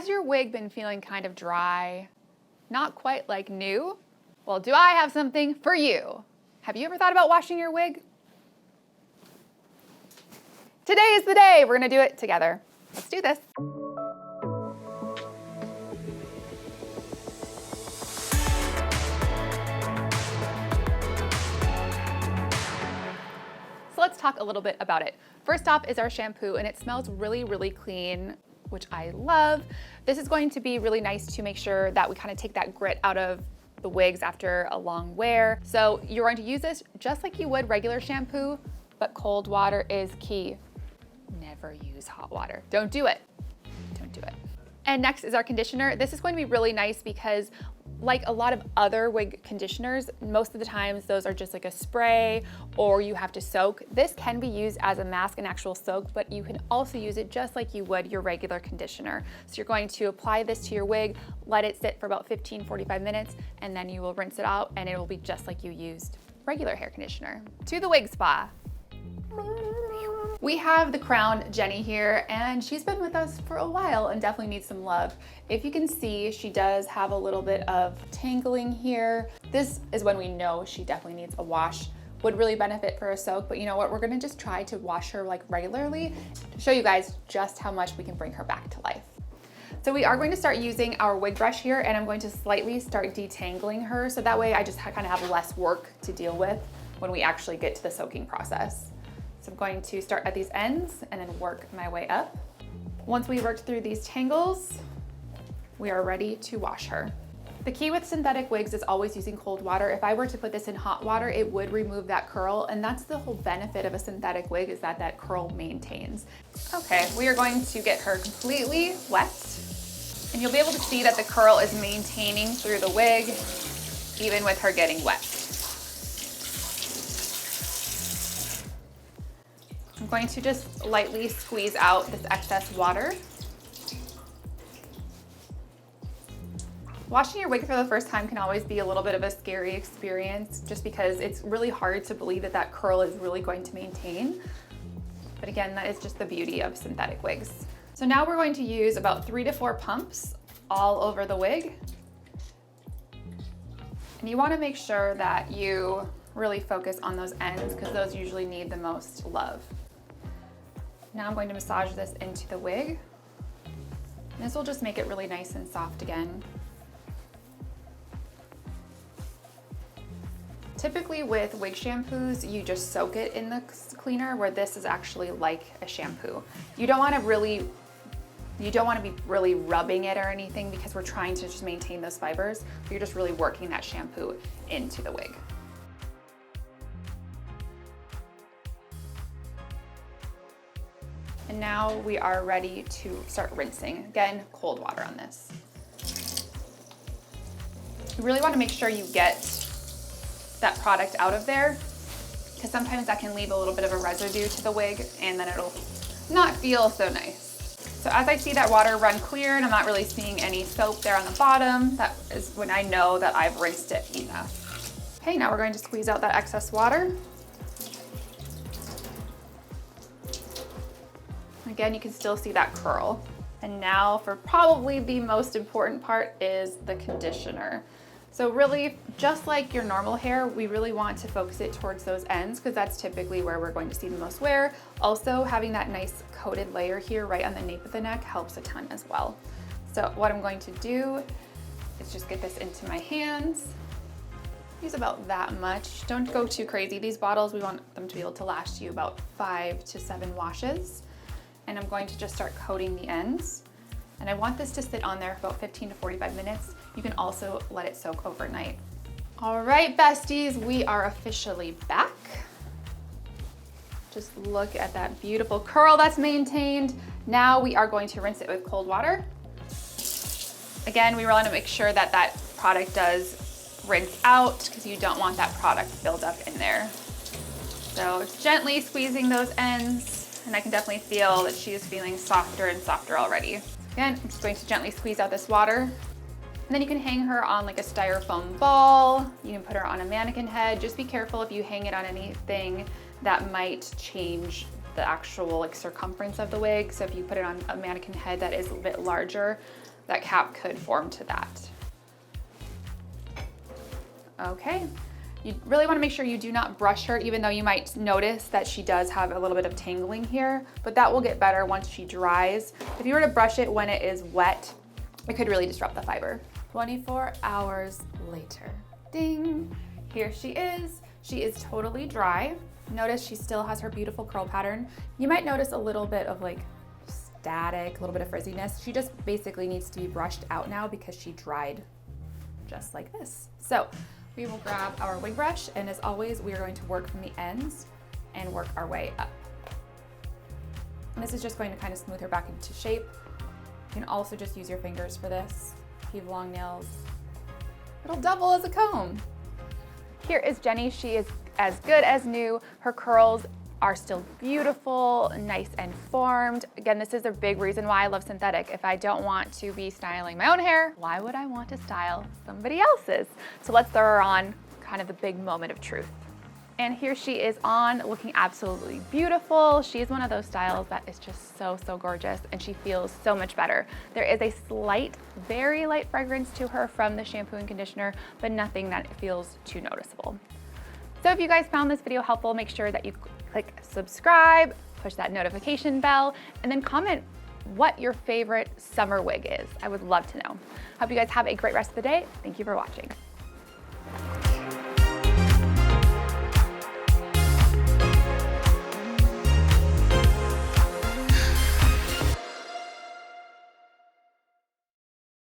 Has your wig been feeling kind of dry? Not quite like new? Well, do I have something for you? Have you ever thought about washing your wig? Today is the day. We're gonna do it together. Let's do this. So let's talk a little bit about it. First off is our shampoo, and it smells really, really clean, which I love. This is going to be really nice to make sure that we kind of take that grit out of the wigs after a long wear. So you're going to use this just like you would regular shampoo, but cold water is key. Never use hot water. Don't do it. Don't do it. And next is our conditioner. This is going to be really nice because like a lot of other wig conditioners, most of the times those are just like a spray or you have to soak. This can be used as a mask and actual soak, but you can also use it just like you would your regular conditioner. So you're going to apply this to your wig, let it sit for about 15-45 minutes, and then you will rinse it out and it will be just like you used regular hair conditioner. To the wig spa. We have the Crown Jenny here, and she's been with us for a while and definitely needs some love. If you can see, she does have a little bit of tangling here. This is when we know she definitely needs a wash. Would really benefit for a soak, but you know what? We're gonna just try to wash her like regularly to show you guys just how much we can bring her back to life. So we are going to start using our wig brush here, and I'm going to slightly start detangling her, so that way I just kind of have less work to deal with when we actually get to the soaking process. So I'm going to start at these ends and then work my way up. Once we worked through these tangles, we are ready to wash her. The key with synthetic wigs is always using cold water. If I were to put this in hot water, it would remove that curl, and that's the whole benefit of a synthetic wig, is that that curl maintains. Okay, we are going to get her completely wet, and you'll be able to see that the curl is maintaining through the wig, even with her getting wet. I'm going to just lightly squeeze out this excess water. Washing your wig for the first time can always be a little bit of a scary experience just because it's really hard to believe that that curl is really going to maintain. But again, that is just the beauty of synthetic wigs. So now we're going to use about 3 to 4 pumps all over the wig. And you want to make sure that you really focus on those ends because those usually need the most love. Now I'm going to massage this into the wig. And this will just make it really nice and soft again. Typically with wig shampoos, you just soak it in the cleaner, where this is actually like a shampoo. You don't want to be really rubbing it or anything because we're trying to just maintain those fibers. You're just really working that shampoo into the wig. And now we are ready to start rinsing. Again, cold water on this. You really want to make sure you get that product out of there, because sometimes that can leave a little bit of a residue to the wig and then it'll not feel so nice. So as I see that water run clear and I'm not really seeing any soap there on the bottom, that is when I know that I've rinsed it enough. Okay, now we're going to squeeze out that excess water. Again, you can still see that curl. And now for probably the most important part is the conditioner. So really, just like your normal hair, we really want to focus it towards those ends because that's typically where we're going to see the most wear. Also, having that nice coated layer here right on the nape of the neck helps a ton as well. So what I'm going to do is just get this into my hands. Use about that much. Don't go too crazy. These bottles, we want them to be able to last you about 5 to 7 washes. And I'm going to just start coating the ends. And I want this to sit on there for about 15 to 45 minutes. You can also let it soak overnight. All right, besties, we are officially back. Just look at that beautiful curl that's maintained. Now we are going to rinse it with cold water. Again, we want to make sure that that product does rinse out because you don't want that product build up in there. So gently squeezing those ends. And I can definitely feel that she is feeling softer and softer already. Again, I'm just going to gently squeeze out this water. And then you can hang her on like a styrofoam ball. You can put her on a mannequin head. Just be careful if you hang it on anything that might change the actual like circumference of the wig. So if you put it on a mannequin head that is a bit larger, that cap could form to that. Okay. You really want to make sure you do not brush her, even though you might notice that she does have a little bit of tangling here, but that will get better once she dries. If you were to brush it when it is wet, it could really disrupt the fiber. 24 hours later. Ding! Here she is. She is totally dry. Notice she still has her beautiful curl pattern. You might notice a little bit of like static, a little bit of frizziness. She just basically needs to be brushed out now because she dried just like this. So we will grab our wig brush, and as always, we are going to work from the ends and work our way up. And this is just going to kind of smooth her back into shape. You can also just use your fingers for this. If you have long nails, it'll double as a comb. Here is Jenny. She is as good as new. Her curls are still beautiful, nice and formed. Again, this is a big reason why I love synthetic. If I don't want to be styling my own hair, why would I want to style somebody else's? So let's throw her on kind of the big moment of truth. And here she is on, looking absolutely beautiful. She is one of those styles that is just so, so gorgeous, and she feels so much better. There is a slight, very light fragrance to her from the shampoo and conditioner, but nothing that feels too noticeable. So if you guys found this video helpful, make sure that you click subscribe, push that notification bell, and then comment what your favorite summer wig is. I would love to know. Hope you guys have a great rest of the day. Thank you for watching.